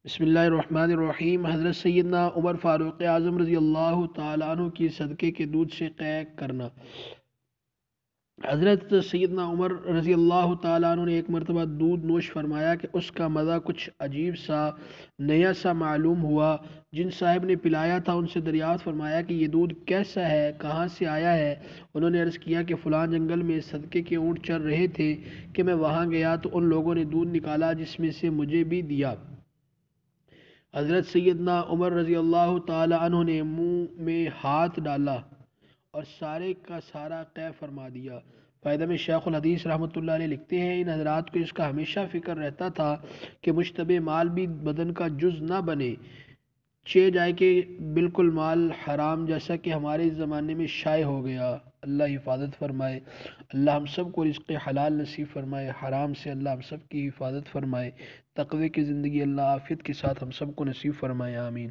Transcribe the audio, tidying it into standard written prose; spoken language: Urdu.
بسم اللہ الرحمن الرحیم۔ حضرت سیدنا عمر فاروق اعظم رضی اللہ تعالیٰ عنہ کی صدقے کے دودھ سے قے کرنا۔ حضرت سیدنا عمر رضی اللہ تعالیٰ عنہ نے ایک مرتبہ دودھ نوش فرمایا کہ اس کا مزہ کچھ عجیب سا نیا سا معلوم ہوا۔ جن صاحب نے پلایا تھا ان سے دریافت فرمایا کہ یہ دودھ کیسا ہے، کہاں سے آیا ہے؟ انہوں نے عرض کیا کہ فلاں جنگل میں صدقے کے اونٹ چر رہے تھے کہ میں وہاں گیا تو ان لوگوں نے دودھ نکالا جس میں سے مجھے بھی دیا۔ حضرت سیدنا عمر رضی اللہ تعالی عنہ نے منہ میں ہاتھ ڈالا اور سارے کا سارا قے فرما دیا۔ فائدہ میں شیخ الحدیث رحمۃ اللہ علیہ لکھتے ہیں، ان حضرات کو اس کا ہمیشہ فکر رہتا تھا کہ مشتبہ مال بھی بدن کا جز نہ بنے، جائے کہ بالکل مال حرام، جیسا کہ ہمارے زمانے میں شائع ہو گیا۔ اللہ حفاظت فرمائے۔ اللہ ہم سب کو رزق حلال نصیب فرمائے، حرام سے اللہ ہم سب کی حفاظت فرمائے، تقوی کی زندگی اللہ عافیت کے ساتھ ہم سب کو نصیب فرمائے، آمین۔